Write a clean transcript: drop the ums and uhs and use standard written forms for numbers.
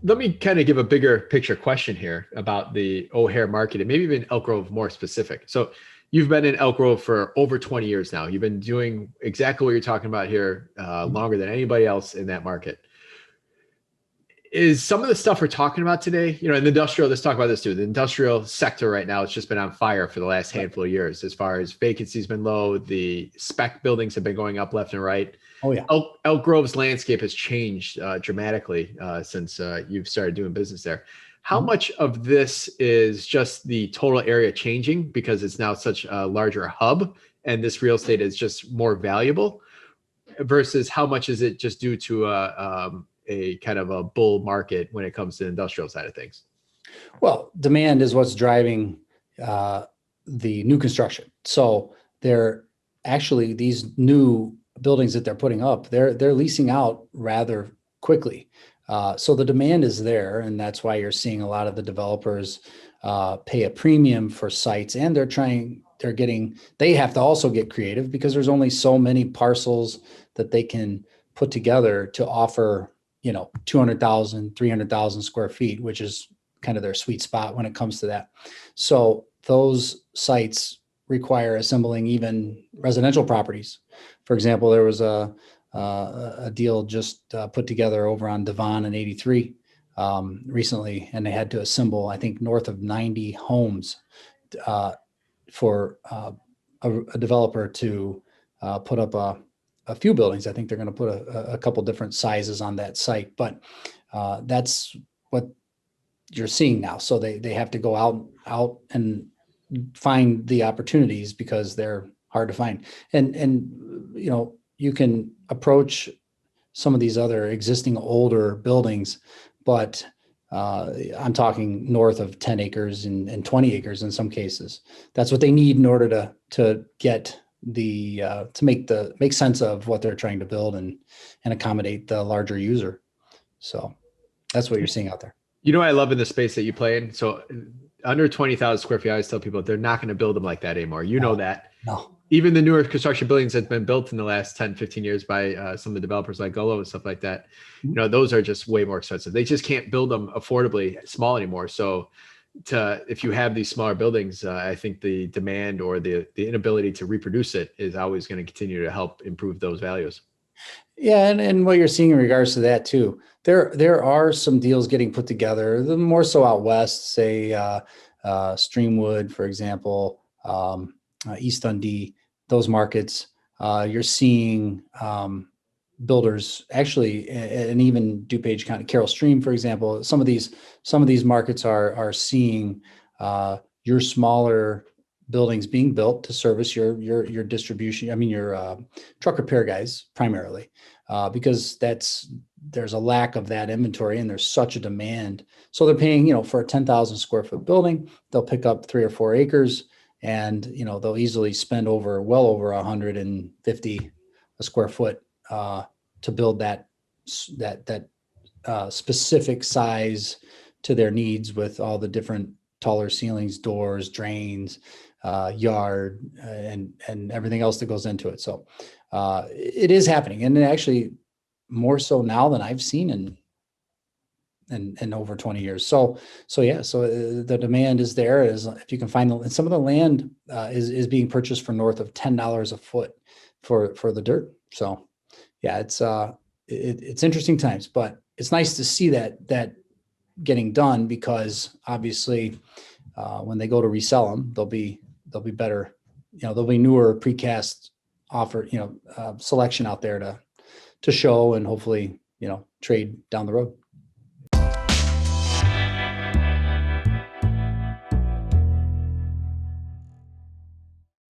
let me kind of give a bigger picture question here about the O'Hare market and maybe even Elk Grove more specific. So you've been in Elk Grove for over 20 years now. You've been doing exactly what you're talking about here longer than anybody else in that market. Is some of the stuff we're talking about today, in the industrial, let's talk about this too. The industrial sector right now, it's just been on fire for the last handful of years. As far as vacancy's been low, the spec buildings have been going up left and right. Oh yeah. Elk Grove's landscape has changed dramatically since you've started doing business there. How much of this is just the total area changing because it's now such a larger hub and this real estate is just more valuable versus how much is it just due to a kind of a bull market when it comes to the industrial side of things? Well, demand is what's driving the new construction. So they're actually, these new buildings that they're putting up, they're leasing out rather quickly. So the demand is there, and that's why you're seeing a lot of the developers pay a premium for sites, and they have to also get creative because there's only so many parcels that they can put together to offer, 200,000, 300,000 square feet, which is kind of their sweet spot when it comes to that. So those sites require assembling even residential properties. For example, there was a deal just put together over on Devon and 83 recently, and they had to assemble, I think, north of 90 homes for a developer to put up a few buildings. I think they're going to put a couple different sizes on that site, but that's what you're seeing now. So they have to go out and find the opportunities because they're hard to find. And you can approach some of these other existing older buildings, but I'm talking north of 10 acres and 20 acres in some cases. That's what they need in order to get to make sense of what they're trying to build and accommodate the larger user. So that's what you're seeing out there. I love in the space that you play in. So under 20,000 square feet, I always tell people they're not going to build them like that anymore. Know that. No. Even the newer construction buildings that's been built in the last 10, 15 years by some of the developers like Golo and stuff like that, those are just way more expensive. They just can't build them affordably small anymore. So if you have these smaller buildings, I think the demand or the inability to reproduce it is always going to continue to help improve those values. Yeah, and what you're seeing in regards to that too, there are some deals getting put together, more so out west, say Streamwood, for example, East Dundee, those markets. You're seeing builders actually, and even DuPage County, Carroll Stream, for example. Some of these markets are seeing your smaller buildings being built to service your distribution. I mean, your truck repair guys primarily, because there's a lack of that inventory and there's such a demand. So they're paying, for a 10,000 square foot building, they'll pick up 3 or 4 acres, and they'll easily spend well over 150 a square foot to build that specific size to their needs, with all the different taller ceilings, doors, drains, yard, and everything else that goes into it. So it is happening, and actually more so now than I've seen in over 20 years. So the demand is there. If you can find and some of the land is being purchased for north of $10 a foot for the dirt. So yeah, it's interesting times, but it's nice to see that getting done, because obviously when they go to resell them, they'll be better. There'll be newer precast selection out there to show and hopefully trade down the road.